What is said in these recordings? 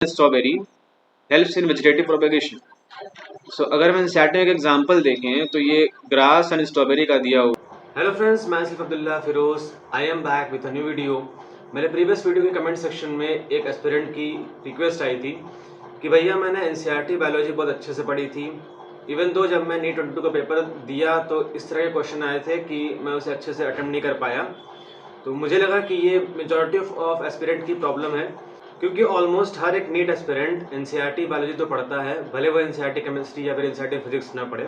Strawberry helps in vegetative propagation. So अगर हम NCERT में एक एग्जांपल देखें तो ये ग्रास एंड स्ट्रॉबेरी का दिया हुआ। हेलो फ्रेंड्स, मैं सिर्फ Abdullah Firoz. I am back with a new video. मेरे प्रीवियस वीडियो के कमेंट सेक्शन में एक एस्पिरेंट की रिक्वेस्ट आई थी कि भैया मैंने एनसीईआरटी बायोलॉजी बहुत अच्छे से पढ़ी थी, इवन दो जब मैं नीट 22 का पेपर दिया तो इस तरह के क्वेश्चन आए थे कि मैं उसे अच्छे से अटेम्प्ट नहीं कर पाया। तो मुझे लगा कि ये मेजॉरिटी ऑफ एस्पिरेंट की प्रॉब्लम है, क्योंकि ऑलमोस्ट हर एक नीट एस्पिरेंट एनसीईआरटी बायोलॉजी तो पढ़ता है, भले वो एनसीईआरटी केमिस्ट्री या फिर एनसीईआरटी फिजिक्स ना पढ़े।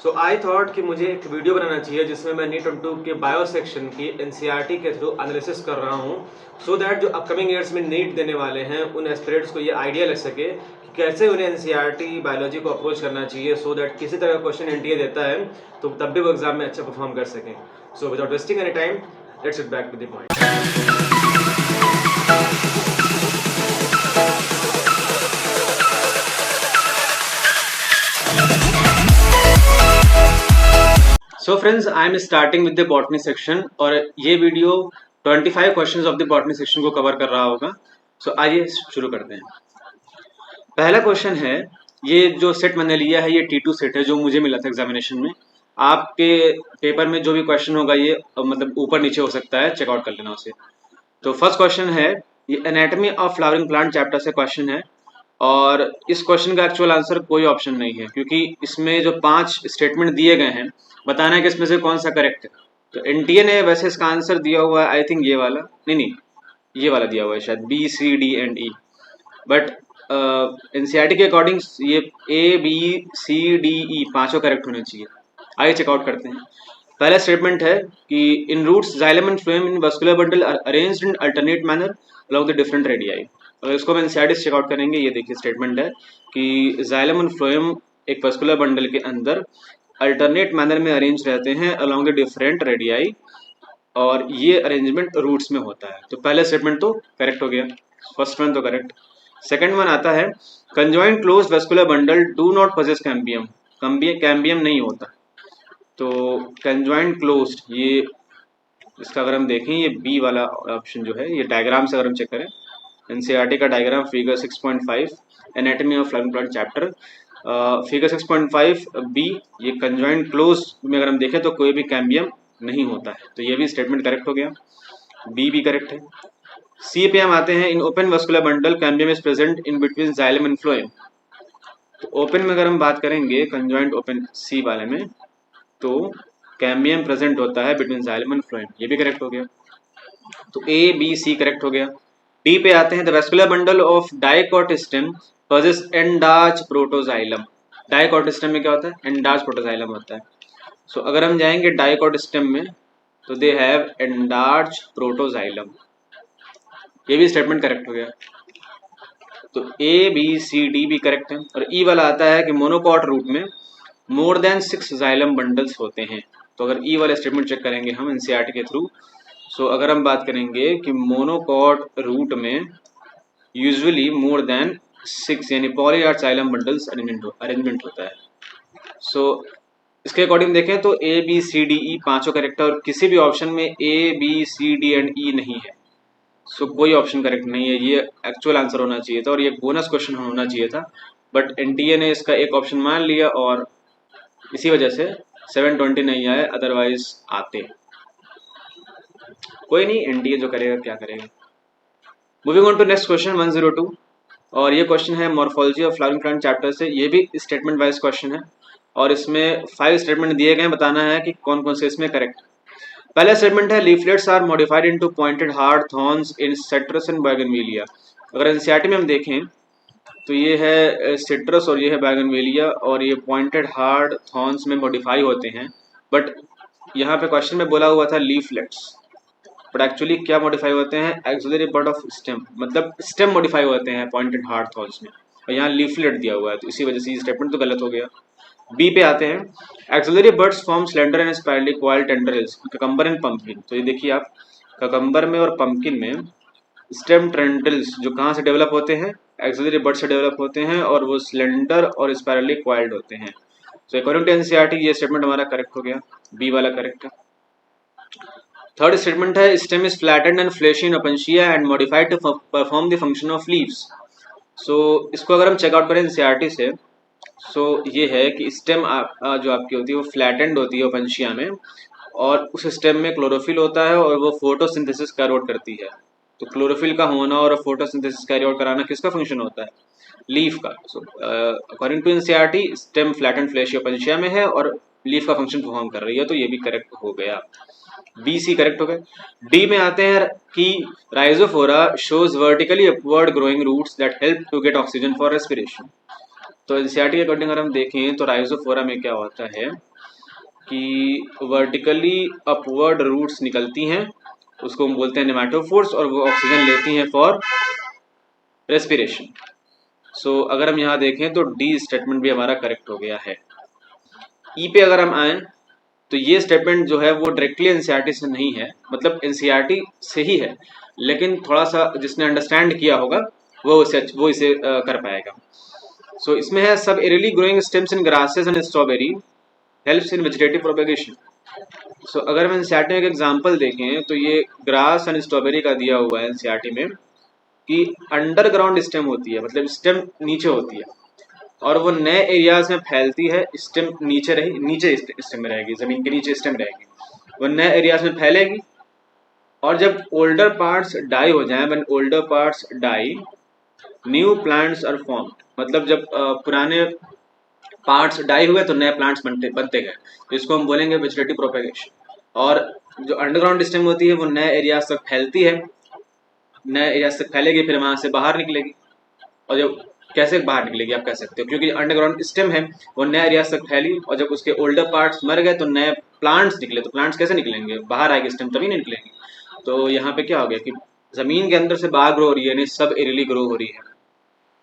सो आई थॉट कि मुझे एक वीडियो बनाना चाहिए जिसमें मैं नीट 22 के बायो सेक्शन की एनसीईआरटी के थ्रू एनालिसिस कर रहा हूँ, सो दैट जो अपकमिंग ईयर्स में नीट देने वाले हैं उन एस्पिरेंट्स को ये आइडिया लग सके कि कैसे उन्हें एनसीईआरटी बायोलॉजी को अप्रोच करना चाहिए, सो दैट किसी तरह का क्वेश्चन एनटीए देता है तो तब भी वो एग्जाम में अच्छा परफॉर्म कर सकें। So without wasting any time, let's get back to the point. So friends, I am starting with the botany section और ये video 25 questions of the botany section को कवर कर रहा होगा। सो आइए शुरू करते हैं। पहला क्वेश्चन है, ये जो सेट मैंने लिया है ये T2 सेट है जो मुझे मिला था एग्जामिनेशन में। आपके पेपर में जो भी क्वेश्चन होगा ये मतलब ऊपर नीचे हो सकता है, चेकआउट कर लेना उसे। तो फर्स्ट क्वेश्चन है, ये anatomy of flowering plant chapter से क्वेश्चन है और इस क्वेश्चन का एक्चुअल आंसर कोई ऑप्शन नहीं है, क्योंकि इसमें जो 5 स्टेटमेंट दिए गए हैं बताना है कि इसमें से कौन सा करेक्ट है। तो एनटीए ने वैसे इसका आंसर दिया हुआ है, आई थिंक ये वाला, नहीं ये वाला दिया हुआ है शायद, B C D and E. But NCERT के अकॉर्डिंग ये A B C D E पांचों करेक्ट होने चाहिए। आइए चेकआउट करते हैं। पहला स्टेटमेंट है कि in roots xylem and phloem in vascular bundle are arranged in alternate manner along the different radii. और इसको हम एनसीईआरटी से चेकआउट करेंगे। ये देखिए स्टेटमेंट है कि जाइलम एंड फ्लोएम एक वस्कुलर बंडल के अंदर अल्टरनेट मैनर में अरेंज रहते हैं अलोंग द डिफरेंट रेडियाई, और ये अरेंजमेंट रूट्स में होता है। तो पहला स्टेटमेंट तो करेक्ट हो गया, फर्स्ट वन तो करेक्ट। सेकंड वन आता है, conjoint closed vascular bundle do not possess cambium. Cambium नहीं होता। तो कंजॉइंट क्लोज्ड, ये इसका अगर हम देखें ये बी वाला ऑप्शन जो है, ये डायग्राम से अगर हम चेक करें, एनसीईआरटी का diagram figure 6.5 anatomy of flowering plant chapter figure 6.5 B, ये कंजॉइंट क्लोज में अगर हम देखें तो कोई भी कैम्बियम नहीं होता है। तो ये भी स्टेटमेंट करेक्ट हो गया, बी भी करेक्ट है। सी पे हम आते हैं, in open vascular bundle cambium is present in between xylem and phloem. तो ओपन में अगर हम बात करेंगे कंजॉइंट ओपन सी वाले में, तो कैम्बियम प्रेजेंट होता है बिटवीन जाइलम एंड फ्लोएम, ये भी करेक्ट हो गया। तो ए बी सी करेक्ट हो गया। डी पे आते हैं, the vascular bundle of dicot stem possess endarch protoxylem. Dicot stem में क्या होता है? एंडार्च प्रोटोजाइलम होता है। सो अगर हम जाएंगे डाइकॉट स्टेम में तो दे हैव एंडार्च प्रोटोजाइलम, ये भी स्टेटमेंट करेक्ट हो गया। तो ए बी सी डी भी करेक्ट है। और ई वाला आता है कि मोनोकॉट रूट में मोर देन 6 जाइलम बंडल्स होते हैं। तो अगर ई वाला स्टेटमेंट चेक करेंगे हम एनसीईआरटी के थ्रू, सो अगर हम बात करेंगे कि मोनोकॉट रूट में यूजुअली मोर देन 6 यानी पॉलीआर्च जाइलम बंडल्स अरेंजमेंट होता है। सो इसके अकॉर्डिंग देखें तो ए बी सी डी ई पांचों करेक्ट है और किसी भी ऑप्शन में A B C D and E नहीं है। सो कोई ऑप्शन करेक्ट नहीं है, ये एक्चुअल आंसर होना चाहिए था और ये बोनस क्वेश्चन होना चाहिए था। बट एनटीए ने इसका एक ऑप्शन मान लिया और इसी वजह से 720 नहीं आए, अदरवाइज आते। कोई नहीं, एनटीए जो करेगा क्या करेगा। Moving on to next question 102, और ये क्वेश्चन है morphology of flowering plant chapter से। ये भी स्टेटमेंट वाइज क्वेश्चन है और इसमें 5 स्टेटमेंट दिए गए हैं, बताना है कि कौन कौन से इसमें करेक्ट। पहला स्टेटमेंट है, leaflets are modified into pointed hard thorns in citrus and bougainvillea. अगर एनसीईआरटी में हम देखें तो ये है सिट्रस और ये है बैगनविलिया, और ये पॉइंटेड हार्ड थॉर्न्स में मॉडिफाई होते हैं। बट यहाँ पे क्वेश्चन में बोला हुआ था लीफलेट्स, बट एक्चुअली क्या मॉडिफाई होते हैं? एक्सिलरी बड ऑफ स्टेम, मतलब स्टेम मॉडिफाई होते हैं पॉइंटेड हार्ड थॉर्न्स में, और यहाँ लीफलेट दिया हुआ है, तो इसी वजह से ये स्टेटमेंट तो गलत हो गया। बी पे आते हैं, axillary birds form slender and spirally coiled tendrils cucumber and pumpkin. तो ये देखिए आप, ककम्बर में और पंपकिन में स्टेम टेंड्रिल्स जो कहाँ से डेवलप होते हैं? एक्सिलरी बर्ड से डेवलप होते हैं और वो स्लेंडर और स्पाइरली कॉइल्ड होते हैं। तो अकॉर्डिंग टू एनसीईआरटी ये स्टेटमेंट हमारा करेक्ट हो गया, बी वाला करेक्ट है। थर्ड स्टेटमेंट है, stem is flattened and fleshy in Opuntia and modified to perform the function of leaves. So इसको अगर हम चेकआउट करें एनसीईआरटी से, सो ये है कि स्टेम जो आपकी होती है वो फ्लैटेंड होती है ओपेंशिया में, और उस स्टेम में क्लोरोफिल होता है और वो फोटोसिंथेसिस कैरी आउट करती है। तो क्लोरोफिल का होना और फोटोसिंथेसिस कैरी आउट कराना किसका फंक्शन होता है? लीफ का। So according to NCERT stem flattened fleshy Opuntia में है और लीफ का फंक्शन परफॉर्म कर रही है, तो ये भी करेक्ट हो गया। बी सी करेक्ट हो गए। डी में आते हैं कि Rhizophora shows vertically upward growing roots that help to get oxygen for respiration. तो एनसीईआरटी के अकॉर्डिंग अगर हम देखें तो राइजोफोरा में क्या होता है कि वर्टिकली अपवर्ड रूट्स निकलती हैं, उसको हम बोलते हैं नेमाटोफोर्स, और वो ऑक्सीजन लेती हैं फॉर रेस्पिरेशन। सो अगर हम यहाँ देखें तो डी स्टेटमेंट भी हमारा करेक्ट हो गया है। ई पे अगर हम आए तो ये स्टेटमेंट जो है वो डायरेक्टली एनसीईआरटी से नहीं है, मतलब एनसीईआरटी से ही है, लेकिन थोड़ा सा जिसने अंडरस्टैंड किया होगा वो इसे कर पाएगा। सो इसमें है subaerially growing stems in grasses and strawberry helps in vegetative propagation. So अगर हम एनसीईआरटी में एक एग्जांपल देखें तो ये ग्रास एंड स्ट्रॉबेरी का दिया हुआ है एनसीईआरटी में कि अंडरग्राउंड स्टेम होती है, मतलब स्टेम नीचे होती है और वो नए एरियाज में फैलती है। स्टेम नीचे स्टेम में रहेगी, जमीन के नीचे स्टेम रहेगी, वो नए एरियाज में फैलेगी। और जब ओल्डर पार्ट्स डाई हो जाएं, when older parts die new plants are formed, मतलब जब पुराने पार्ट्स डाई हुए तो नए प्लांट्स बनते गए, तो इसको हम बोलेंगे वेजिटेटिव प्रोपेगेशन। और जो अंडरग्राउंड स्टेम होती है वो नए एरियाज तक फैलती है, नए एरियाज तक फैलेगी, फिर वहां से बाहर निकलेगी। और जब कैसे बाहर निकलेगी आप कह सकते हो, क्योंकि अंडरग्राउंड स्टेम है, वो नए एरियाज तक फैली, और जब उसके ओल्डर पार्ट्स मर गए तो नए प्लांट्स निकले। तो प्लांट्स कैसे निकलेंगे? बाहर आएगी स्टेम, तभी नहीं निकलेंगे। तो यहाँ पे क्या हो गया कि जमीन के अंदर से बाहर ग्रो हो रही है, यानी सब एरियली ग्रो हो रही है।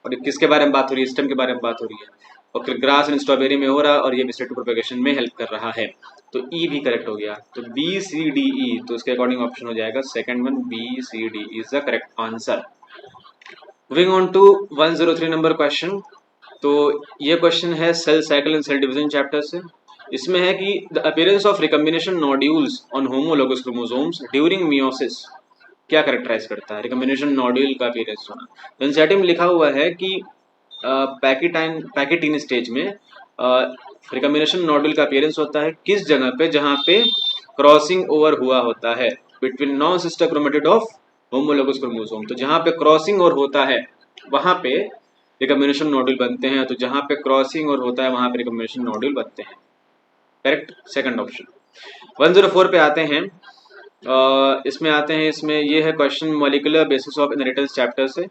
और किसके बारे में बात हो रही है? स्टेम के बारे में बात हो रही है। और फिर ग्रास एंड स्ट्रॉबेरी में हो रहा, और ये वेजिटेटिव प्रोपेगेशन में हेल्प कर रहा है। तो ई भी करेक्ट हो गया। तो बी सी डी ई, तो उसके अकॉर्डिंग ऑप्शन हो जाएगा second one, B C D is the correct answer. Moving on to 103 number question. तो ये क्वेश्चन है cell cycle and cell division chapter से। इसमें है कि the appearance of recombination nodules on homologous chromosomes during meiosis क्या characterise करता है? रिकम्बिनेशन नोड्यूल का अपीयरेंस होना। तो एनसीईआरटी में लिखा हुआ है कि पैकेटीन स्टेज में रिकम्बिनेशन नोड्यूल का अपीयरेंस होता है किस जगह पे? जहाँ पे क्रॉसिंग ओवर हुआ होता है between non sister chromatid of homologous chromosome. तो जहाँ पे क्रॉसिंग और होता है वहां पे रिकम्बिनेशन नोड्यूल बनते हैं। तो जहाँ पे क्रॉसिंग और होता है वहां पे रिकम्बिनेशन नोड्यूल बनते हैं। Correct, second option. 104 पे आते हैं। इसमें आते हैं, इसमें ये है question molecular basis of inheritance chapter से,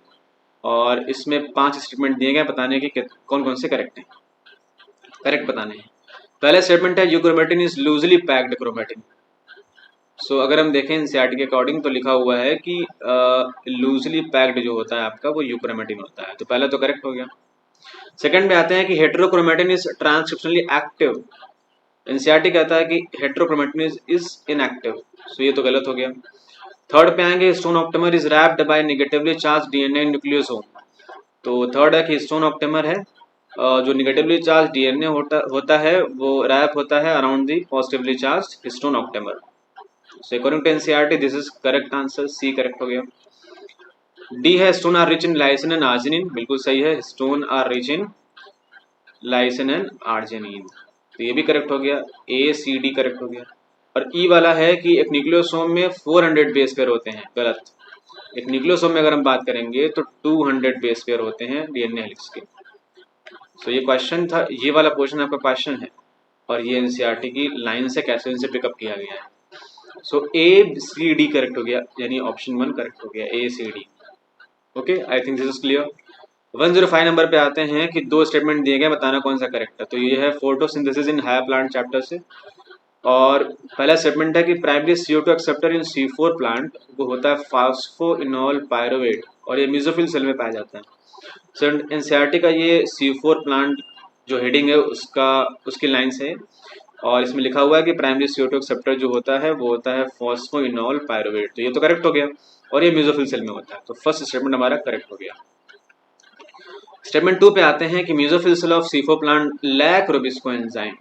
और इसमें 5 स्टेटमेंट दिए गए, बताने के कौन कौन से करेक्ट हैं, करेक्ट बताने हैं। पहला स्टेटमेंट है euchromatin is loosely packed chromatin. So अगर हम देखें एनसीईआरटी के अकॉर्डिंग तो लिखा हुआ है कि लूजली पैक्ड जो होता है आपका वो यूक्रोमेटिन होता है। तो पहला तो करेक्ट हो गया। सेकंड में आते हैं कि हेटेरोक्रोमेटिन इज ट्रांसक्रिप्शनली एक्टिव। एनसीईआरटी कहता है कि हेटेरोक्रोमेटिन इज इनएक्टिव। सो ये तो गलत हो गया। थर्ड पे आएंगे histone octamer is wrapped by negatively charge DNA nucleosome. तो थर्ड है कि हिस्टोन ऑक्टेमर है जो निगेटिवली चार्ज डीएनए होता है वो रैप होता है around the positively charge histone octamer. So according to NCERT this is correct answer, C correct हो गया। डी है stone are rich in lysine and arginine. बिल्कुल सही है, stone are rich in lysine and arginine. तो ये भी correct हो गया, ए सी डी करेक्ट हो गया। और ई वाला है कि एक न्यूक्लियोसोम में 400 बेस पेयर होते हैं, गलत। एक न्यूक्लियोसोम में अगर हम बात करेंगे तो 200 बेस पेयर होते हैं डीएनए हेलिक्स के। सो ये क्वेश्चन था, ये वाला क्वेश्चन आपका क्वेश्चन है, और ये एनसीईआरटी की लाइन से कैसे से पिकअप किया गया है। सो ए सी डी करेक्ट हो गया, यानी ऑप्शन 1 करेक्ट हो गया, A C D. Okay, I think this is clear. 105 number पे आते हैं कि 2 स्टेटमेंट दिए गए, बताना कौन सा करेक्ट है। तो ये है photosynthesis in higher plant chapter से, और पहला स्टेटमेंट है कि प्राइमरी CO2 एक्सेप्टर इन C4 प्लांट वो होता है फास्फोइनोल पायरुवेट, और ये मेसोफिल सेल में पाया जाता है। सो एनसीईआरटी का ये C4 प्लांट जो हेडिंग है उसकी लाइन से, और इसमें लिखा हुआ है कि प्राइमरी CO2 एक्सेप्टर जो होता है वो होता है फास्फोइनोल पायरुवेट। तो ये तो करेक्ट हो गया, और ये मेसोफिल सेल में होता है। तो फर्स्ट स्टेटमेंट हमारा करेक्ट हो गया। स्टेटमेंट 2 पे आते हैं कि mesophyll cell of C4 plant lack RuBisCO enzyme.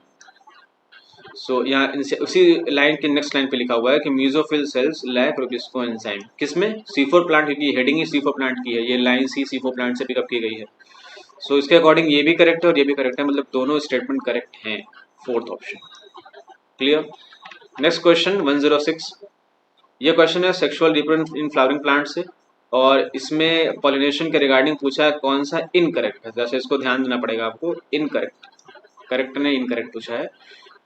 So यहाँ इनसे उसी लाइन के नेक्स्ट लाइन पे लिखा हुआ है कि mesophyll cells lack rubisco enzyme, किसमें? C4 प्लांट, क्योंकि हेडिंग ही C4 प्लांट की है, ये लाइन C4 प्लांट से पिकअप की गई है। सो इसके अकॉर्डिंग ये भी करेक्ट है और ये भी करेक्ट है, मतलब दोनों स्टेटमेंट करेक्ट हैं, fourth option. Clear? Next question 106, ये क्वेश्चन है sexual reproduction in flowering plant से, और इसमें पॉलिनेशन के रिगार्डिंग पूछा है, कौन सा इनकरेक्ट है, जैसे इसको ध्यान देना पड़ेगा आपको। इनकरेक्ट, करेक्ट ने इनकरेक्ट पूछा है।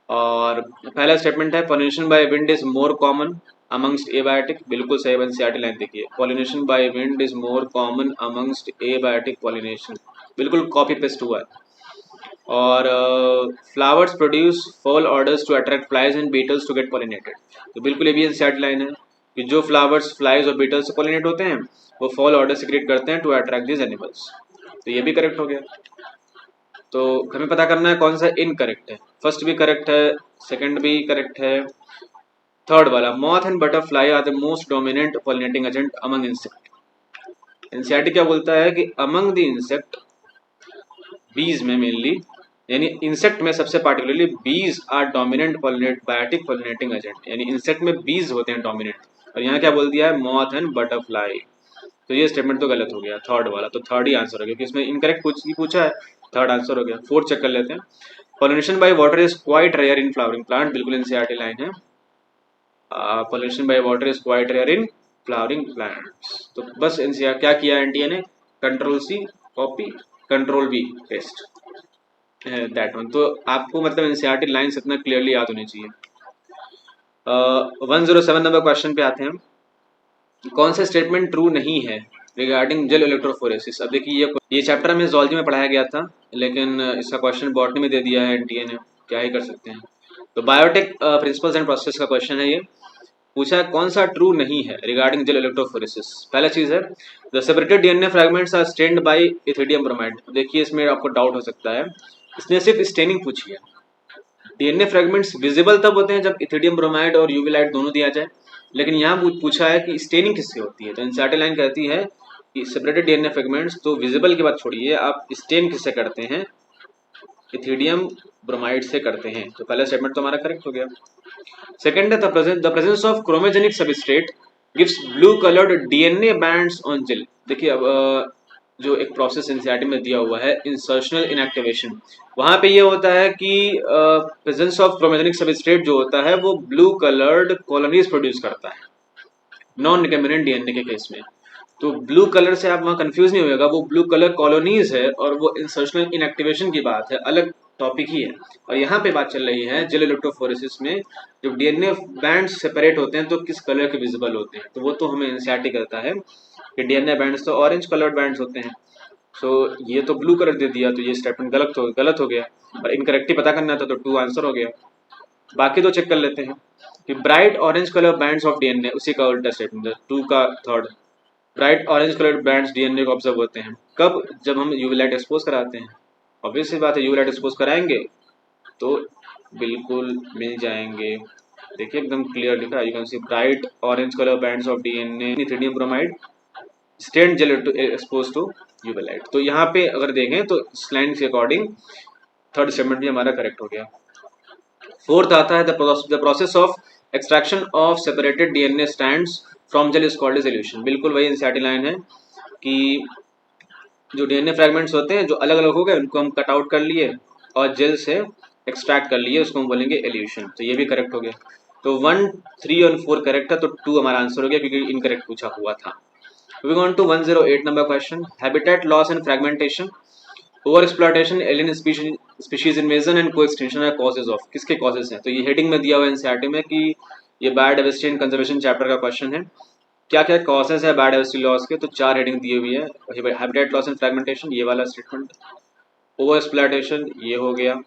और पहला स्टेटमेंट है pollination by wind is more common amongst abiotic, बिल्कुल सही। एनसीईआरटी लाइन देखिए, pollination by wind is more common amongst abiotic pollination, बिल्कुल कॉपी पेस्ट हुआ है। और flowers produce foul odours to attract flies and beetles to get pollinated, तो बिल्कुल ये भी एनसीईआरटी लाइन है कि जो फ्लावर्स फ्लाइज और बीटल्स से पॉलिनेट होते हैं वो फॉल ऑर्डर सिक्रेट करते हैं टू अट्रैक्ट दिस एनिमल्स, तो ये भी करेक्ट हो गया। तो हमें पता करना है कौन सा इनकरेक्ट है। फर्स्ट भी करेक्ट है, सेकंड भी करेक्ट है, थर्ड वाला moth and butterfly are the most dominant pollinating agent among insect. NCERT क्या बोलता है कि अमंग द इंसेक्ट, बीज में मेनली, यानी इंसेक्ट में सबसे particularly bees are dominant biotic pollinating agent, यानी इंसेक्ट में बीज होते हैं डोमिनेंट, और यहाँ क्या बोल दिया है मॉथ एंड बटरफ्लाई, तो ये स्टेटमेंट तो गलत हो गया, थर्ड वाला, तो थर्ड ही आंसर हो गया, क्योंकि इसमें इनकरेक्ट पूछा है, थर्ड आंसर हो गया। फोर्थ चेक कर लेते हैं, pollination by water is quite rare in flowering plant, बिल्कुल एनसीईआरटी लाइन है, pollination by water is quite rare in flowering plants. तो बस एनसीईआर क्या किया एनटीए ने, control C copy, control B paste, that one. तो आपको मतलब एनसीईआरटी लाइंस इतना क्लियरली याद होनी चाहिए। 107 नंबर क्वेश्चन पे आते हैं, कौन सा स्टेटमेंट ट्रू नहीं है रिगार्डिंग जेल इलेक्ट्रोफोरेसिस। अब देखिए ये चैप्टर हमें जूलॉजी में पढ़ाया गया था, लेकिन इसका क्वेश्चन बॉटनी में दे दिया है एनटीए ने, क्या ही कर सकते हैं। तो बायोटेक प्रिंसिपल्स एंड प्रोसेस का क्वेश्चन है ये, पूछा है कौन सा ट्रू नहीं है रिगार्डिंग जेल इलेक्ट्रोफोरेसिस। पहला चीज है the separated DNA fragments are stained by ethidium bromide. देखिए इसमें आपको डाउट हो सकता है, इसने सिर्फ स्टेनिंग पूछी है, डीएनए फ्रैगमेंट्स विजिबल तब होते हैं जब इथिडियम ब्रोमाइड और यूवी लाइट दोनों दिया जाए, लेकिन यहाँ पूछा है कि स्टेनिंग किससे होती है। तो एनसीईआरटी लाइन कहती है कि सेपरेटेड डीएनए फ्रैगमेंट्स, तो विजिबल की बात छोड़िए, आप स्टेन किससे करते हैं, इथिडियम ब्रोमाइड से करते हैं, तो पहला स्टेटमेंट तो हमारा करेक्ट हो गया। सेकंड है the presence of chromogenic substrate gives blue coloured DNA bands on gel. देखिए अब जो एक प्रोसेस एनसीईआरटी में दिया हुआ है इंसर्शनल इनएक्टिवेशन, वहां पे ये होता है कि प्रेजेंस ऑफ क्रोमोजेनिक सबस्ट्रेट जो होता है वो ब्लू कलर्ड कॉलोनीज प्रोड्यूस करता है नॉन रिकम्बिनेंट डीएनए के केस में। तो ब्लू कलर से आप वहाँ कंफ्यूज नहीं होगा, वो ब्लू कलर कॉलोनीज है और वो इंसर्शनल इनएक्टिवेशन की बात है, अलग टॉपिक ही है। और यहाँ पे बात चल रही है जेल इलेक्ट्रोफोरेसिस में जब डीएनए बैंड्स सेपरेट होते हैं तो किस कलर के विजिबल होते हैं, तो वो तो हमें एनसीईआरटी कहता है कि डीएनए बैंड्स तो ऑरेंज कलर्ड बैंड्स होते हैं। सो ये तो ब्लू कलर दे दिया, तो ये स्टेटमेंट गलत हो गया, और इनकरेक्ट ही पता करना था, तो 2 आंसर हो गया। बाकी तो चेक कर लेते हैं कि bright orange colour bands of DNA, उसी का उल्टा स्टेटमेंट है, 2 का third. Bright orange colour bands DNA को ऑब्जर्व होते हैं कब, जब हम यूवी लाइट एक्सपोज कराते हैं। ऑब्वियस सी बात है, यूवी लाइट एक्सपोज कराएंगे तो बिल्कुल मिल जाएंगे। देखिए एकदम क्लियर लिखा है, you can see bright orange colour bands of DNA ethidium bromide stained gel expose to UV light. तो यहाँ पे अगर देखें तो इस लाइन के अकॉर्डिंग थर्ड स्टेटमेंट भी हमारा करेक्ट हो गया। फोर्थ आता है the process of extraction of separated DNA strands from gel is called as elution. बिल्कुल वही एनसीईआरटी लाइन है कि जो डीएनए फ्रैगमेंट्स होते हैं जो अलग अलग हो गए उनको हम कट आउट कर लिए और जेल से एक्सट्रैक्ट कर लिए, उसको हम बोलेंगे एल्यूशन। तो ये भी करेक्ट हो गया। तो 1, 3 और 4 करेक्ट है, तो 2 हमारा आंसर हो गया क्योंकि इनकरेक्ट पूछा हुआ था। Moving on to 108 number question, habitat loss and fragmentation, over exploitation, alien species invasion and coextinction है कॉजेज ऑफ, किसके कॉजेज हैं। तो ये हेडिंग में दिया हुआ है एनसीईआरटी में कि ये बायोडाइवर्सिटी एंड कंजर्वेशन चैप्टर का क्वेश्चन है, क्या क्या कॉजेज है बायोडाइवर्सिटी लॉस के, तो 4 हेडिंग दी हुई है। हैबिटेट लॉस एंड फ्रैगमेंटेशन ये वाला स्टेटमेंट, ओवर एक्सप्लॉयटेशन ये हो गया,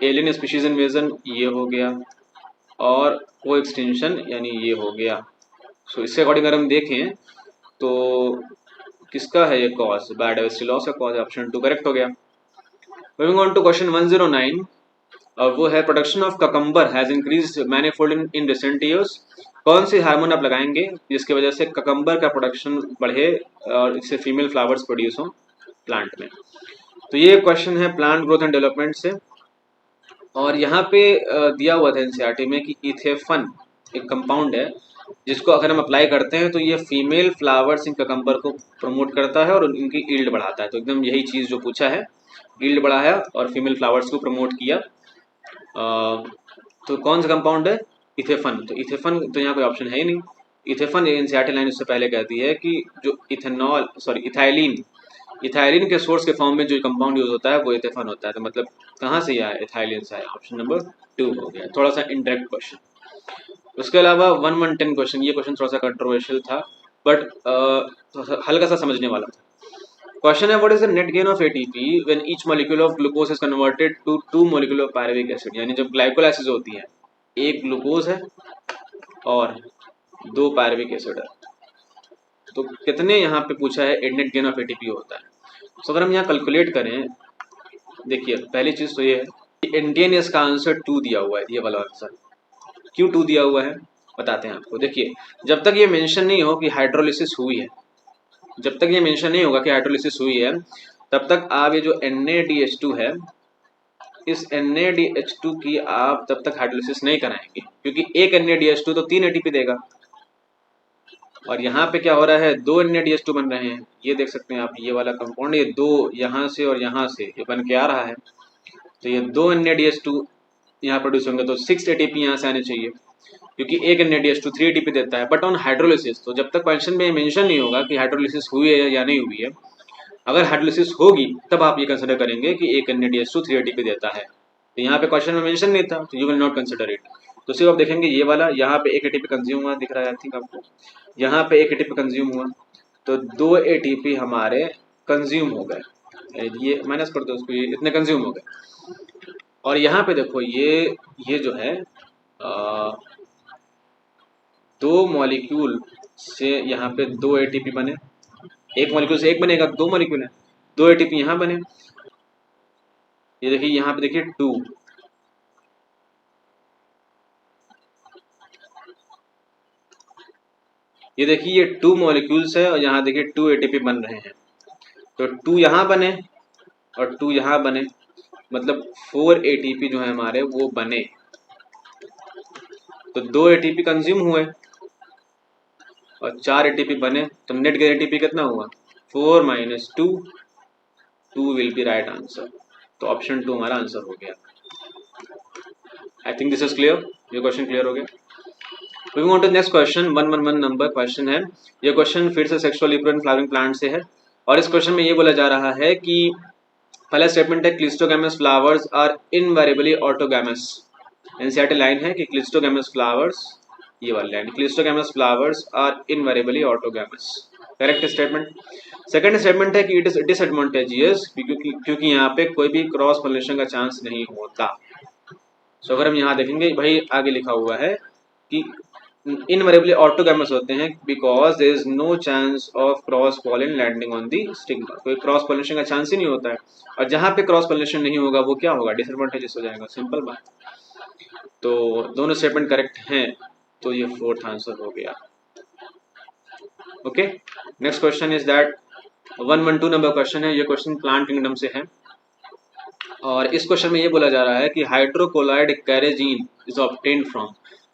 एलियन स्पीशीज इन्वेजन ये हो गया, और कोएक्सटेंशन यानी ये हो गया। सो इसके अकॉर्डिंग अगर हम देखें तो किसका है ये कॉज, बायोडाइवर्सिटी लॉस का कॉज, ऑप्शन 2 करेक्ट हो गया। मूविंग ऑन टू क्वेश्चन 109, और वो है production of cucumber has increased manifold in recent years. कौन सी हार्मोन आप लगाएंगे जिसकी वजह से ककम्बर का प्रोडक्शन बढ़े और इससे फीमेल फ्लावर्स प्रोड्यूस हो प्लांट में। तो ये क्वेश्चन है प्लांट ग्रोथ एंड डेवलपमेंट से, और यहाँ पे दिया हुआ था एनसीईआरटी में कि इथेफन एक कंपाउंड है जिसको अगर हम अप्लाई करते हैं तो ये फीमेल फ्लावर्स इन ककम्बर को प्रमोट करता है और इनकी ईल्ड बढ़ाता है। तो एकदम यही चीज़ जो पूछा है, ईल्ड बढ़ाया और फीमेल फ्लावर्स को प्रमोट किया। तो कौन सा कंपाउंड है? इथेफन। तो इथेफन तो यहाँ कोई ऑप्शन है ही नहीं। इथेफन एनसीईआरटी लाइन उससे पहले कहती है कि जो इथाइलिन के सोर्स के फॉर्म में जो कंपाउंड यूज होता है वो इथेफन होता है। तो मतलब कहाँ से आया? इथाइलिन से आया। ऑप्शन नंबर 2 हो गया। थोड़ा सा इनडायरेक्ट क्वेश्चन। उसके अलावा 1-1-10 क्वेश्चन, ये क्वेश्चन थोड़ा सा कंट्रोवर्शियल था बट हल्का सा समझने वाला था। क्वेश्चन है, what is the net gain of ATP when each molecule of glucose is converted to 2 molecule of pyruvic acid. यानी जब ग्लाइकोलाइसिस होती है, एक ग्लूकोज है और 2 पायरुविक एसिड है, तो कितने यहाँ पे पूछा है नेट गेन ऑफ एटीपी होता है। तो अगर हम यहाँ कैलकुलेट करें, देखिए पहली चीज तो ये है कि एनडीएनएस का आंसर 2 दिया हुआ है, ये वाला आंसर। क्यों 2 दिया हुआ है बताते हैं आपको। देखिए जब तक ये मेंशन नहीं हो कि हाइड्रोलिसिस हुई है, जब तक ये मेंशन नहीं होगा कि हाइड्रोलिसिस हुई है, तब तक आप ये जो NaDH2 है, इस NaDH2 की आप तब तक हाइड्रोलिसिस नहीं कराएंगे, क्योंकि एक NaDH2 तो 3 एटीपी देगा। और यहाँ पे क्या हो रहा है, 2 NaDH2 बन रहे हैं। ये देख सकते हैं आप, ये वाला कंपाउंड, ये 2 यहाँ से और यहाँ से ये बन के आ रहा है। तो ये 2 NaDH2 यहाँ प्रोड्यूस होंगे, तो 6 एटीपी यहाँ से आने चाहिए, क्योंकि एक NaDH2 3 एटीपी देता है। बट ऑन हाइड्रोलिसिस, तो जब तक क्वेश्चन में मेंशन नहीं होगा कि हाइड्रोलिसिस हुई है या नहीं हुई है, अगर हाइड्रोलिसिस होगी तब आप ये कंसिडर करेंगे कि एक NaDH2 3 एटीपी देता है। तो यहाँ पे क्वेश्चन में मेंशन नहीं था, तो you will not consider it. तो सिर्फ आप देखेंगे ये वाला, यहाँ पे 1 एटीपी कंज्यूम हुआ दिख रहा है आई थिंक आपको, यहाँ पे 1 एटीपी कंज्यूम हुआ, तो 2 एटीपी हमारे कंज्यूम हो गए। ये माइनस कर दो उसको, ये इतने कंज्यूम हो गए। और यहाँ पे देखो ये जो है 2 मॉलिक्यूल से यहाँ पे 2 एटीपी बने, एक मॉलिक्यूल से एक बनेगा, 2 मॉलिक्यूल है, 2 एटीपी यहाँ बने। ये देखिए यहाँ पे देखिए 2, ये देखिए ये 2 मॉलिक्यूल्स है और यहाँ देखिए 2 एटीपी बन रहे हैं। तो 2 यहाँ बने और 2 यहाँ बने, मतलब 4 एटीपी जो है हमारे वो बने। तो 2 एटीपी कंज्यूम हुए और 4 एटीपी बने, तो नेट गेन एटीपी कितना हुआ? 4 - 2, 2 विल बी राइट आंसर। तो ऑप्शन 2 हमारा आंसर हो गया। I think this is clear, ये क्वेश्चन क्लियर हो गया। Moving on to next question, 111 number question है। ये क्वेश्चन फिर से सेक्सुअल लिब्रेंट फ्लावरिंग प्लांट से है और इस क्वेश्चन में ये बोला जा रहा है कि पहला स्टेटमेंट है, cleistogamous flowers are invariably autogamous. NCERT line है कि क्लिस्टोगैमस फ्लावर्स, ये वाली line, cleistogamous flowers are invariably autogamous, correct statement. Second statement है कि इट इज डिसएडवांटेजियस, क्योंकि यहाँ पे कोई भी क्रॉस पॉलिनेशन का चांस नहीं होता। सो अगर हम यहाँ देखेंगे भाई, आगे लिखा हुआ है कि इनवेरिएबली ऑटोगैमस होते हैं because there is no chance of cross pollen landing on the stigma. कोई क्रॉस पॉलिनेशन का चांस ही नहीं होता है, और जहाँ पे क्रॉस पॉलिनेशन नहीं होगा वो क्या होगा? डिसएडवांटेजेस हो जाएगा, सिंपल बात। तो दोनों स्टेटमेंट करेक्ट हैं, तो ये 4th आंसर हो गया। Okay, next question is that 112 number question है। ये क्वेश्चन प्लांट किंगडम से है और इस क्वेश्चन में ये बोला जा रहा है कि हाइड्रोक्लोराइड कैरेजीन इज ऑब्टेन्ड फ्रॉम।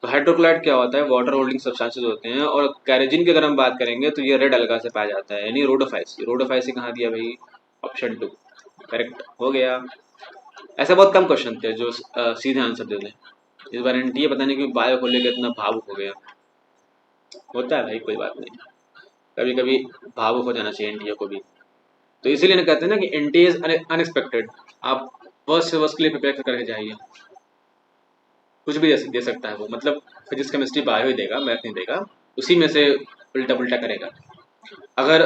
तो हाइड्रोक्लोराइड क्या होता है? वाटर होल्डिंग सब्सटेंसेस होते हैं, और कैरेजीन की अगर हम बात करेंगे तो ये रेड अलगा से पाया जाता है, यानी रोडोफाइसी। रोडोफाइसी कहाँ दिया भाई? ऑप्शन 2 करेक्ट हो गया। ऐसे बहुत कम क्वेश्चन थे जो सीधे आंसर दे दें। इस बार एनटीए पता नहीं क्यों बायो को लेकर इतना भावुक हो गया। होता है भाई, कोई बात नहीं, कभी कभी भावुक हो जाना चाहिए एनटीए को भी। तो इसीलिए ना कहते हैं ना कि एनटीए इज अनएक्सपेक्टेड। आप वर्स्ट से वर्स्ट के लिए प्रिपेयर करके जाइए, कुछ भी दे सकता है वो, मतलब फिजिक्स केमिस्ट्री बायो ही देगा, मैथ नहीं देगा, उसी में से उल्टा पुल्टा करेगा। अगर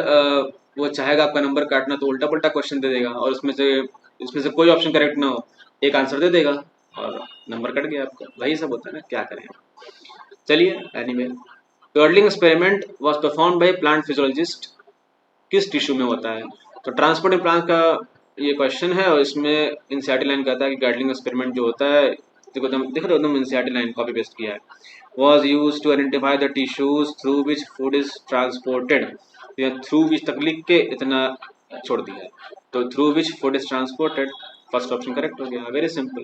वो चाहेगा आपका नंबर काटना तो उल्टा पुल्टा क्वेश्चन दे देगा, और इसमें से कोई ऑप्शन करेक्ट ना हो, एक आंसर दे देगा और नंबर कट गया आपका। वही सब होता है ना, क्या करें। चलिए anyway, curling experiment was performed by plant physiologist, किस टिश्यू में होता है? तो ट्रांसपोर्टिंग प्लांट का ये क्वेश्चन है और इसमें एनसीईआरटी लाइन कहता है कि गार्डलिंग एक्सपेरिमेंट जो होता है, देखो एकदम एनसीईआरटी लाइन कॉपी पेस्ट किया है, was used to identify the tissues through which food is transported. Through which तक लिख के इतना छोड़ दिया है, तो through which food is transported, first option correct हो गया, वेरी सिंपल।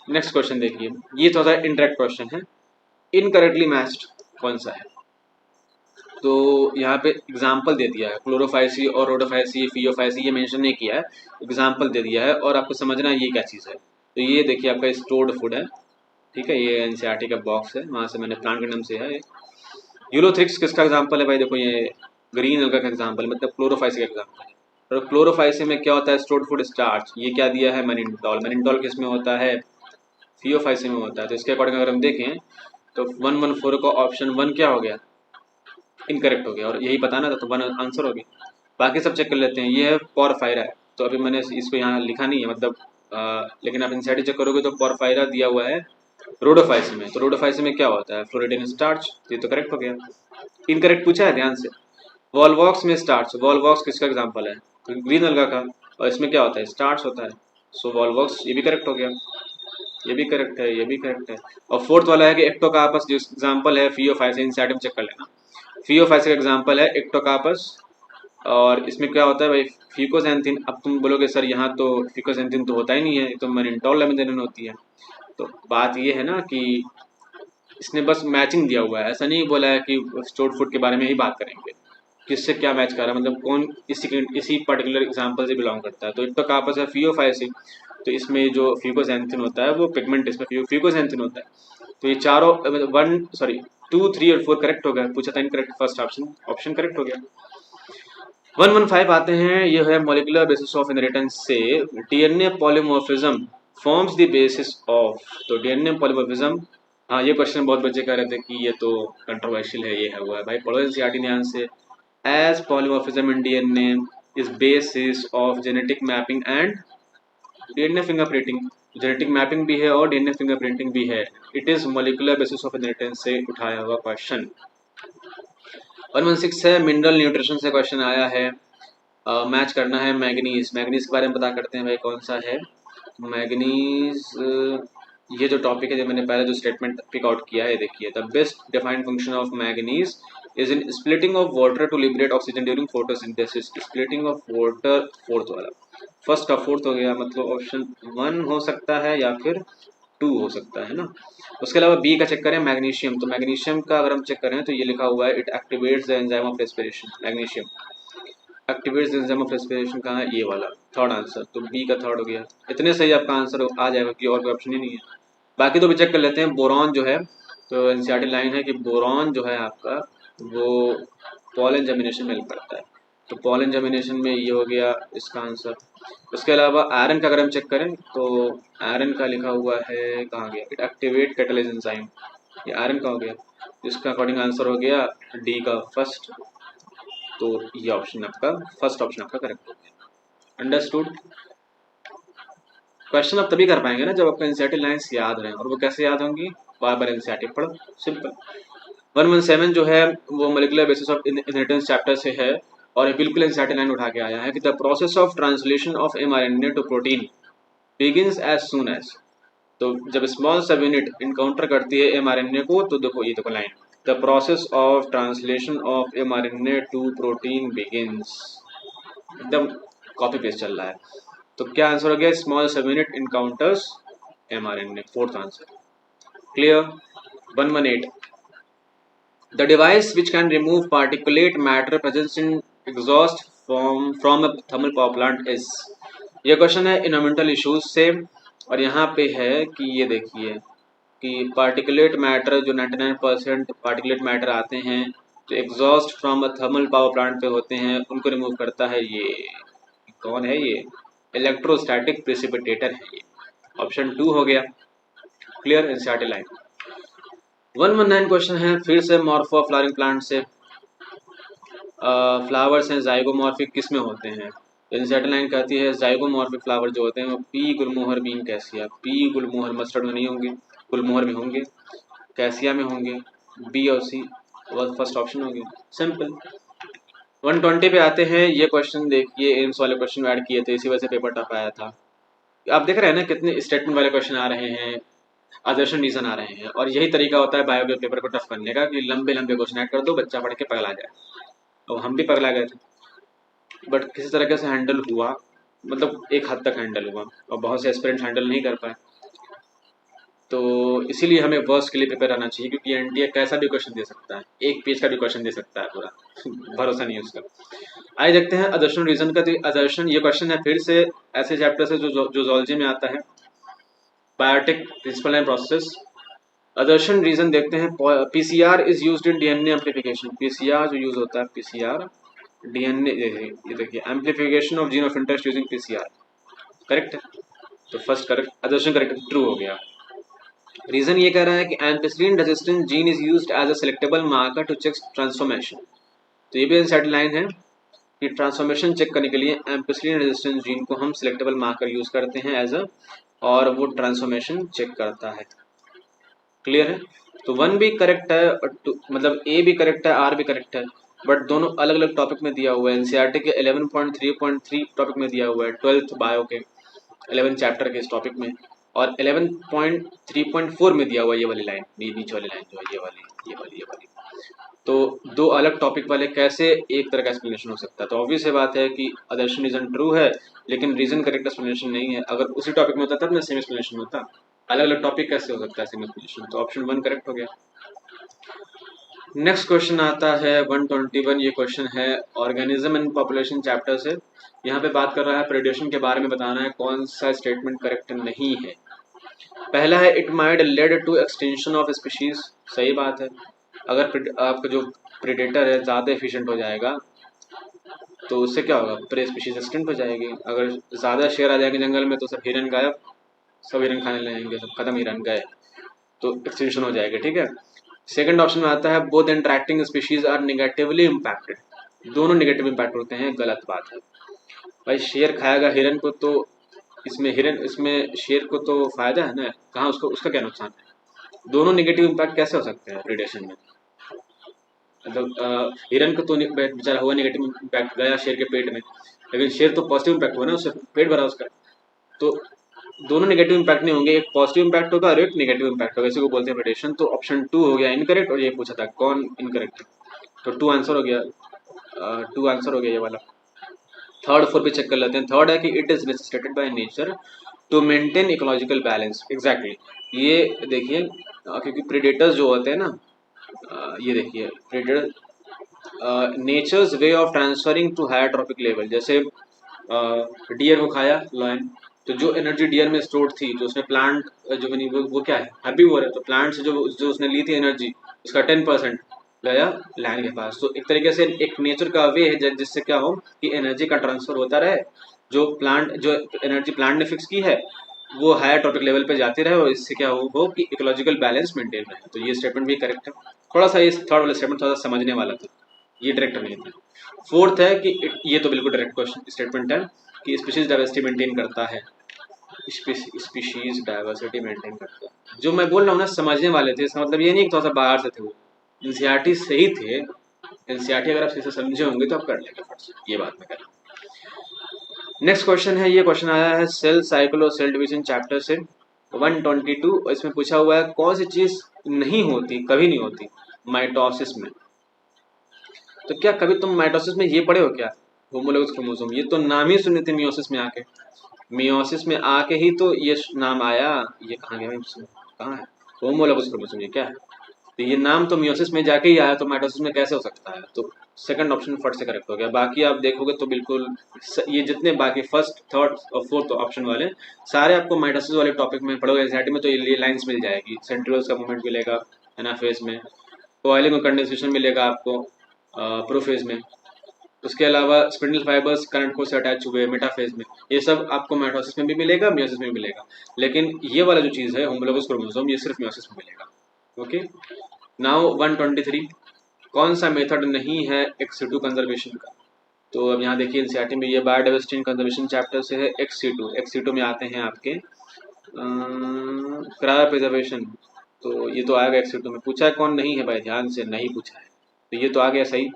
नेक्स्ट क्वेश्चन देखिए, ये थोड़ा सा इंटरेक्ट क्वेश्चन है। इनकरेक्टली मैच्ड कौन सा है? तो यहाँ पे एग्जाम्पल दे दिया है, क्लोरोफाइसी और रोडोफाइसी फियोफाइसी ये मेंशन नहीं किया है, एग्जाम्पल दे दिया है और आपको समझना है ये क्या चीज़ है। तो ये देखिए आपका स्टोर्ड फूड है, ठीक है, ये एनसीईआरटी का बॉक्स है, वहाँ से मैंने प्लांट किंगडम से है ये। यूलोथ्रिक्स किसका एग्जाम्पल है भाई? देखो ये ग्रीन अलगा का एग्जाम्पल, मतलब क्लोरोफाइसी का एग्जाम्पल है। और क्लोरोफाइसी में क्या होता है? Stored food starch. ये क्या दिया है? मैनिनटॉल। मैनिनटॉल किस में होता है? फियोफाइसी में होता है। तो इसके अकॉर्डिंग अगर हम देखें तो 114 का ऑप्शन 1 क्या हो गया? इनकरेक्ट हो गया, और यही बताना था तो 1 आंसर हो गया। बाकी सब चेक कर लेते हैं। ये है पोरफायरा है, तो अभी मैंने इसको यहाँ लिखा नहीं है, मतलब लेकिन आप इंसाइड चेक करोगे तो पोरफायरा दिया हुआ है रोडोफाइसी में। तो रोडोफाइसी में क्या होता है? फ्लोरिडीन स्टार्च। ये तो करेक्ट हो गया। इनकरेक्ट पूछा है, ध्यान से। वॉलवॉक्स में स्टार्च। वॉलवॉक्स किसका एग्जाम्पल है? ग्रीन अलगा का, और इसमें क्या होता है? स्टार्च होता है। सो वॉलवॉक्स, ये भी करेक्ट हो गया। ये भी करेक्ट है, ये भी करेक्ट है। और फोर्थ वाला है कि एक्टोकार्पस, जो एग्जाम्पल है फियोफाइसी, इंसाइड में चेक कर लेना। फियोफाइसी का एग्जाम्पल है एक्टोकार्पस, और इसमें क्या होता है भाई? फ्यूकोजैंथिन। अब तुम बोलोगे सर यहाँ तो फ्यूकोजैंथिन तो होता ही नहीं है, ये तो मैनिनटॉल लेमिनेरिन होती है। तो बात ये है ना कि इसने बस मैचिंग दिया हुआ है, ऐसा नहीं बोला है कि स्टोर्ड फूड के बारे में ही बात करेंगे, किससे क्या मैच कर रहा है, मतलब कौन इसी पर्टिकुलर एग्जाम्पल से बिलोंग करता है। तो एक्टोकार्पस है फियोफाइसी, तो इसमें जो फ्यूकोजैंथिन होता है वो पिगमेंट, इसमें फ्यूकोजैंथिन होता है। तो ये चारों मतलब 2, 3 और 4 करेक्ट हो गया। पूछा था incorrect, first option option correct हो गया। 115 आते हैं, ये है मॉलिक्यूलर बेसिस ऑफ इनहेरिटेंस से DNA polymorphism forms the basis of. तो डीएनए पॉलीमॉर्फिज्म, हाँ ये क्वेश्चन बहुत बच्चे कह रहे थे कि ये तो कंट्रोवर्शियल है, ये है हुआ है भाई, पढ़ो एनसीईआरटी ध्यान से। As polymorphism in DNA is basis of genetic mapping and DNA fingerprinting. Genetic mapping भी है और डीएनए फिंगरप्रिंटिंग भी है। It is molecular basis of inheritance से उठाया हुआ क्वेश्चन। 116 है, मिनरल न्यूट्रिशन से क्वेश्चन आया है। मैच करना है मैग्नीज। मैग्नीज के बारे में पता करते हैं भाई, कौन सा है मैग्नीज। ये जो टॉपिक है, जो मैंने पहले जो स्टेटमेंट पिक आउट किया है, देखिए the best defined function of manganese is in splitting of water to liberate oxygen during photosynthesis. Splitting of water, fourth वाला, फर्स्ट का फोर्थ हो गया, मतलब ऑप्शन 1 हो सकता है या फिर 2 हो सकता है ना। उसके अलावा बी का चेक करें, मैग्नीशियम। तो मैग्नीशियम का अगर हम चेक करें तो ये लिखा हुआ है it activates the enzyme of respiration. Magnesium activates the enzyme of respiration कहाँ है? ये वाला थर्ड आंसर, तो बी का थर्ड हो गया। इतने सही आपका आंसर आ जाएगा कि और कोई ऑप्शन ही नहीं है। बाकी तो भी चेक कर लेते हैं। बोरॉन जो है, तो एनसीईआरटी लाइन है कि बोरॉन जो है आपका वो पॉलन जर्मिनेशन में हेल्प करता है। तो पॉलन जर्मिनेशन में ये हो गया इसका आंसर। उसके अलावा आयरन का अगर हम चेक करें तो आयरन का लिखा हुआ है, कहाँ गया? It activate catalyst enzyme. ये आयरन का हो गया, इसका अकॉर्डिंग आंसर हो गया डी का फर्स्ट। तो ये ऑप्शन आपका, फर्स्ट ऑप्शन आपका करेक्ट हो गया। अंडरस्टूड? क्वेश्चन आप तभी कर पाएंगे ना जब आपको एनसीईआरटी लाइंस याद रहें, और वो कैसे याद होंगी? बार बार एनसीईआरटी पढ़ो, सिंपल। 117 जो है वो molecular basis of inheritance chapter से है, और ये बिल्कुल एनसीईआरटी लाइन उठा के आया है कि the process of translation of mRNA to protein begins as soon as. तो जब स्मॉल सब यूनिट इनकाउंटर करती है एमआरएनए को, तो देखो ये देखो line, the process of translation of mRNA to protein begins, एकदम कॉपी पेस्ट चल रहा है। तो क्या आंसर हो गया? स्मॉल सब unit encounters mRNA, fourth answer. Clear? 118, the device which can remove particulate matter present in exhaust from a thermal power plant is। ये क्वेश्चन है इन्वायरमेंटल इश्यूज से, और यहाँ पे है कि ये देखिए कि पार्टिकुलेट मैटर जो 99% पार्टिकुलेट मैटर आते हैं जो exhaust from a thermal power plant पे होते हैं, उनको रिमूव करता है। ये कौन है? ये इलेक्ट्रोस्टैटिक प्रेसिपिटेटर है ये। ऑप्शन 2 हो गया। क्लियर? NCERT line. 119 क्वेश्चन है फिर से मॉर्फो फ्लावरिंग प्लांट से। फ्लावर्स हैं जाइगोमॉर्फिक, किस में होते हैं? एनसीईआरटी लाइन कहती है जाइगोमॉर्फिक फ्लावर जो होते हैं वो pea gulmohar bean cassia. Pea gulmohar mustard में नहीं होंगे, गुलमोहर में होंगे, कैसिया में होंगे। बी और सी, फर्स्ट ऑप्शन हो गया, सिंपल। 120 पे आते हैं। ये क्वेश्चन देखिए, एम्स वाले क्वेश्चन ऐड किए थे, इसी वजह से पेपर टफ आया था। आप देख रहे हैं ना कितने स्टेटमेंट वाले क्वेश्चन आ रहे हैं, आदर्शन रीजन आ रहे हैं, और यही तरीका होता है बायो के पेपर को टफ करने का कि लंबे लंबे क्वेश्चन ऐड कर दो, बच्चा पढ़ के पगला जाए। और हम भी पगला गए थे, बट किसी तरीके से हैंडल हुआ, मतलब एक हद तक हैंडल हुआ, और बहुत से एस्पिरेंट हैंडल नहीं कर पाए। तो इसीलिए हमें वर्स्ट के लिए प्रिपेयर रहना चाहिए, क्योंकि एनटीए कैसा भी क्वेश्चन दे सकता है, एक पेज का भी क्वेश्चन दे सकता है पूरा भरोसा नहीं है उसका। आइए देखते हैं अदर्शन रीजन का। तो अदर्शन ये क्वेश्चन है फिर से ऐसे चैप्टर से जो जूलॉजी में आता है, biotic principle and process. Assertion reason देखते हैं। PCR is used in DNA amplification. PCR जो यूज होता है, पीसीआर डीएनए, ये देखिए amplification of gene of interest using PCR, correct है। तो first correct, assertion correct, true हो गया। रीजन ये कह रहा है कि ampicillin resistance gene is used as a selectable marker to check transformation. तो ये भी एनसीईआरटी लाइन है कि ट्रांसफॉर्मेशन चेक करने के लिए एम्पिसिलिन रेजिस्टेंस जीन को हम सिलेक्टेबल मार्कर यूज करते हैं एज अ, और वो ट्रांसफॉर्मेशन चेक करता है। क्लियर है। तो वन भी करेक्ट है और मतलब ए भी करेक्ट है, आर भी करेक्ट है, बट दोनों अलग अलग टॉपिक में दिया हुआ है। एनसीईआरटी के 11.3.3 टॉपिक में दिया हुआ है, 12th बायो के 11 चैप्टर के इस टॉपिक में, और 11.3.4 में दिया हुआ है ये वाली लाइन, नीचे वाली लाइन जो है, ये वाली। तो दो अलग टॉपिक वाले कैसे एक तरह का एक्सप्लेनेशन हो सकता है। तो ऑब्वियस ये बात है कि अदर्शन रीजन ट्रू है, लेकिन रीजन करेक्ट एक्सप्लेनेशन नहीं है। अगर उसी टॉपिक में होता तब ना सेम एक्सप्लेनेशन होता, अलग अलग टॉपिक कैसे हो सकता है सेम एक्सप्लेनेशन। तो ऑप्शन 1 करेक्ट हो गया। नेक्स्ट क्वेश्चन आता है 121। ये क्वेश्चन है ऑर्गेनिज्म एंड पॉपुलेशन चैप्टर से। यहाँ पे बात कर रहा है प्रेडेशन के बारे में, बताना है कौन सा स्टेटमेंट करेक्ट नहीं है। पहला है it might led to extension of species. सही बात है। अगर आपका जो प्रेडेटर है ज़्यादा एफिशिएंट हो जाएगा तो उससे क्या होगा, प्रे स्पीशीज एक्सटेंड हो जाएगी। अगर ज़्यादा शेर आ जाएंगे जंगल में तो सब हिरन गायब, सब हिरन खाने लगेंगे, सब खत्म, हिरन गए, तो एक्सटेंशन हो जाएगा। ठीक है। सेकंड ऑप्शन में आता है both interacting species are negatively impacted. दोनों निगेटिव इम्पैक्ट होते हैं, गलत बात है। भाई शेर खाएगा हिरन को तो इसमें शेर को तो फायदा है ना, कहाँ उसको उसका क्या नुकसान है। दोनों निगेटिव इम्पैक्ट कैसे हो सकते हैं प्रेडेशन में। मतलब हिरन को तो बेचारा हुआ निगेटिव इम्पैक्ट, गया शेर के पेट में, लेकिन शेर तो पॉजिटिव इम्पैक्ट हुआ ना, उससे पेट भरा उसका। तो दोनों नेगेटिव इम्पैक्ट नहीं होंगे, एक पॉजिटिव इम्पैक्ट होगा और एक नेगेटिव इम्पैक्ट होगा, इसी को बोलते हैं प्रेडेशन। तो ऑप्शन 2 हो गया इनकरेक्ट, और ये पूछा था कौन इनकरेक्ट है, तो 2 आंसर हो गया, 2 आंसर हो गया ये वाला। थर्ड 4 भी चेक कर लेते हैं। थर्ड है कि it is necessitated by nature to maintain ecological balance. Exactly, ये देखिए क्योंकि प्रेडेटर्स जो होते हैं ना, ये देखिए predator nature's way of transferring to higher trophic level. जैसे डियर को खाया लॉयन, तो जो एनर्जी डियर में स्टोर्ड थी, जो उसने प्लांट जो बनी वो क्या है, हर्बीवोर है, तो प्लांट से जो उसने ली थी एनर्जी, उसका 10% गया लैंड के पास। तो एक तरीके से एक नेचर का वे है जिससे क्या हो कि एनर्जी का ट्रांसफर होता रहे, जो एनर्जी प्लांट ने फिक्स की है वो हायर टॉपिक लेवल पे जाती रहे, और इससे क्या हो कि इकोलॉजिकल बैलेंस मेंटेन रहे। तो ये स्टेटमेंट भी करेक्ट है। थोड़ा सा इस थर्ड वाला स्टेटमेंट थोड़ा सा समझने वाला था, ये डायरेक्ट नहीं था। फोर्थ है कि ये तो बिल्कुल डायरेक्ट क्वेश्चन स्टेटमेंट है कि स्पीशीज डाइवर्सिटी मेंटेन करता है, स्पीशीज डाइवर्सिटी मेंटेन करता है। जो मैं बोल रहा हूँ ना समझने वाले थे, इसका मतलब ये नहीं कि थोड़ा सा बाहर से थे, वो एनसीईआरटी से ही थे। एनसीईआरटी अगर आप सही से समझे होंगे तो आप कर लेंगे फट से, ये बात मैं कर रहा हूँ। नेक्स्ट क्वेश्चन है, ये क्वेश्चन आया है सेल साइकिल और सेल डिवीजन चैप्टर से 122। इसमें पूछा हुआ है कौन सी चीज नहीं होती, कभी नहीं होती माइटोसिस में। तो क्या कभी तुम माइटोसिस में ये पढ़े हो क्या, होमोलोगस क्रोमोसोम? ये तो नाम ही सुने थे मियोसिस में आके, मियोसिस में आके ही तो ये नाम आया। ये कहाँ गया, कहाँ है होमोलोगस क्रोमोसोम, ये क्या है? तो ये नाम तो मियोसिस में जाके ही आया, तो माइटोसिस में कैसे हो सकता है? तो सेकंड ऑप्शन फट से करेक्ट हो गया। बाकी आप देखोगे तो बिल्कुल ये जितने बाकी फर्स्ट थर्ड और फोर्थ ऑप्शन वाले सारे आपको माइटोसिस वाले टॉपिक में पढ़ोगे एनसीईआरटी में, तो ये लाइंस मिल जाएगी। सेंट्रियोल्स का मूवमेंट मिलेगा एनाफेज में, कोआइलिंग और कंडेंसेशन मिलेगा आपको प्रोफेज में, उसके अलावा स्पिंडल फाइबर्स करंट को से अटैच हुए मेटाफेज में, ये सब आपको माइटोसिस में भी मिलेगा, मियोसिस में भी मिलेगा। लेकिन ये वाला जो चीज़ है होमोलोगस क्रोमोसोम, ये सिर्फ मियोसिस में मिलेगा। ओके, नाउ 123 कौन सा मेथड नहीं है एक्स2 कंजर्वेशन का? तो अब यहाँ देखिए एनसीईआरटी में ये बायोडाइवर्सिटी एंड कंजर्वेशन चैप्टर से है एक्स2 में आते हैं आपके क्रायो प्रिजर्वेशन। तो ये तो आएगा एक्स2 में। पूछा है कौन नहीं है भाई, ध्यान से नहीं पूछा है, तो ये तो आ गया सही,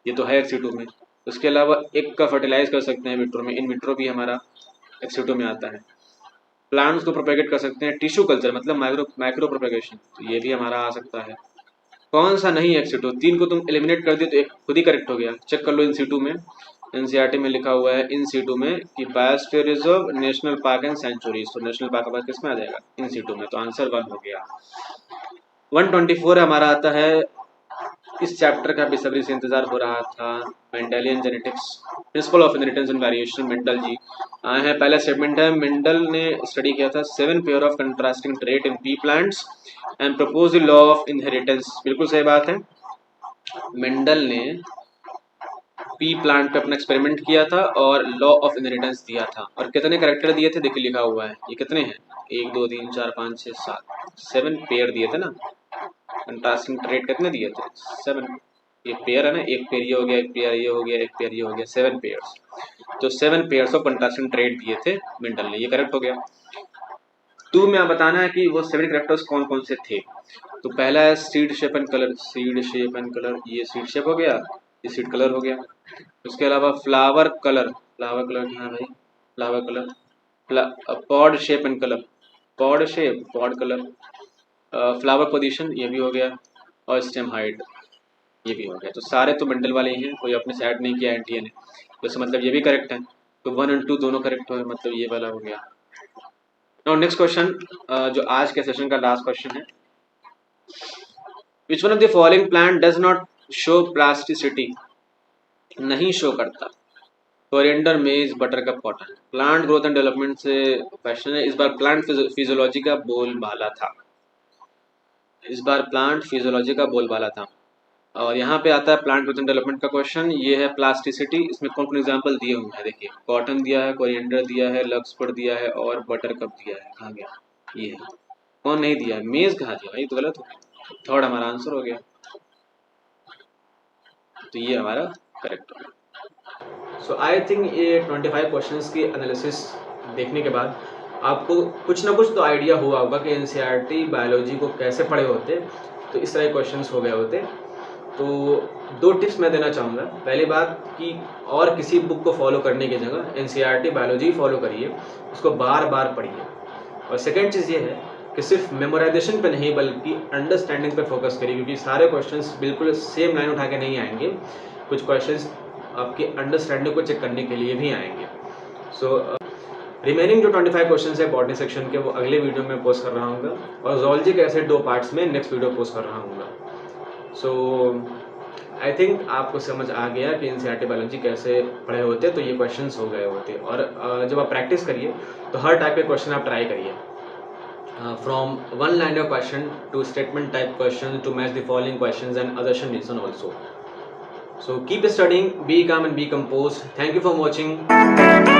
ये तो है एक्स2 में। उसके अलावा एक का फर्टिलाइज कर सकते हैं विट्रो में, इन विट्रो भी हमारा एक्स2 में आता है। प्लांट्स को प्रोपेगेट कर सकते हैं, टिश्यू कल्चर मतलब माइक्रो प्रोपेगेशन, तो ये भी हमारा आ सकता है। कौन सा नहीं एक्स2? 3 को तुम एलिमिनेट कर दिए तो एक खुद ही करेक्ट हो गया, चेक कर लो इन सीटू में एनसीईआरटी में लिखा हुआ है इन सीटू में कि biosphere reserve, national park and sanctuaries, तो नेशनल पार्क का पास किस में आ जाएगा? इन सीटू में, तो आंसर 1 हो गया। 124 हमारा आता है, इस चैप्टर का बेसब्री से इंतजार हो रहा था, Mendelian genetics, principle of inheritance and variation, Mendel ji आए हैं। पहला स्टेटमेंट है, मेंडल ने स्टडी किया था 7 pair of contrasting trait in P plants and propose the law of inheritance. बिल्कुल सही बात है, मेंडल ने पी प्लांट पे अपना एक्सपेरिमेंट किया था और लॉ ऑफ इनहेरिटेंस दिया था। और कितने कैरेक्टर दिए थे, देखिए लिखा हुआ है, ये कितने हैं, 1 2 3 4 5 6 7 पेयर दिए थे ना। कंट्रास्टिंग ट्रेट कितने दिए थे? 7। ये पेयर है ना, एक पेयर ये हो गया, एक पेयर ये हो गया, एक पेयर ये हो गया, 7 पेयर्स। तो 7 पेयर्स ऑफ कंट्रास्टिंग ट्रेट दिए थे मेंडल ने, ये करेक्ट हो गया। 2 में आप बताना है कि वो 7 कैरेक्टर्स कौन कौन से थे। तो पहला है seed shape and colour, seed shape and colour, ये सीड शेप हो गया, ये सीड कलर हो गया। उसके अलावा फ्लावर कलर, फ्लावर कलर कहाँ है भाई, flower colour, pod shape and colour, pod shape, pod colour, flower position, ये भी हो गया, और स्टेम हाइट, ये भी हो गया। तो सारे तो मेंडल वाले ही हैं, कोई अपने से ऐड नहीं किया एनटीए ने, तो इसका मतलब ये भी करेक्ट है। तो 1 और 2 दोनों करेक्ट हो, मतलब ये वाला हो गया। नाउ नेक्स्ट क्वेश्चन, जो आज के सेशन का लास्ट क्वेश्चन है, which one of the following plant does not show plasticity, नहीं शो करता, कोरिएंडर, मेज, buttercup, cotton. Plant growth and development से क्वेश्चन है, इस बार प्लांट फिजियोलॉजी का बोलबाला था, इस बार प्लांट फिजियोलॉजी का बोलबाला था। और यहाँ पे आता है प्लांट ग्रोथ एंड डेवलपमेंट का क्वेश्चन, ये है प्लास्टिसिटी। इसमें कौन कौन एग्जाम्पल दिए हुए हैं, देखिए कॉटन दिया है, कोरिएंडर दिया है, लक्सफोर्ड दिया है, और बटरकप दिया है। कहाँ गया ये है, कौन नहीं दिया है, मेज कहाँ दिया, ये तो गलत हो गया, थर्ड हमारा आंसर हो गया, तो ये हमारा करेक्ट हो गया। सो आई थिंक ये 25 क्वेश्चंस की एनालिसिस देखने के बाद आपको कुछ ना कुछ तो आइडिया हुआ होगा कि एनसीईआरटी बायोलॉजी को कैसे पढ़े होते, तो इस तरह के क्वेश्चंस हो गए होते। तो 2 टिप्स मैं देना चाहूँगा। पहली बात कि और किसी बुक को फॉलो करने की जगह एनसीईआरटी बायोलॉजी फॉलो करिए, उसको बार बार पढ़िए। और सेकेंड चीज़ ये है कि सिर्फ मेमोराइजेशन पे नहीं बल्कि अंडरस्टैंडिंग पे फोकस करिए, क्योंकि सारे क्वेश्चंस बिल्कुल सेम लाइन उठा के नहीं आएंगे, कुछ क्वेश्चंस आपकी अंडरस्टैंडिंग को चेक करने के लिए भी आएंगे। सो रिमेनिंग जो 25 क्वेश्चंस है बॉटनी सेक्शन के, वो अगले वीडियो में पोस्ट कर रहा हूँ, और ज़ूलॉजी के ऐसे 2 पार्ट्स में नेक्स्ट वीडियो पोस्ट कर रहा हूँ। सो आई थिंक आपको समझ आ गया कि एनसीईआरटी बायोलॉजी कैसे पढ़े होते, तो ये क्वेश्चंस हो गए होते। और जब आप प्रैक्टिस करिए तो हर टाइप के क्वेश्चन आप ट्राई करिए, from one liner question to statement type question to match the following questions and assertion reason also. So keep studying, be calm and be composed. Thank you for watching.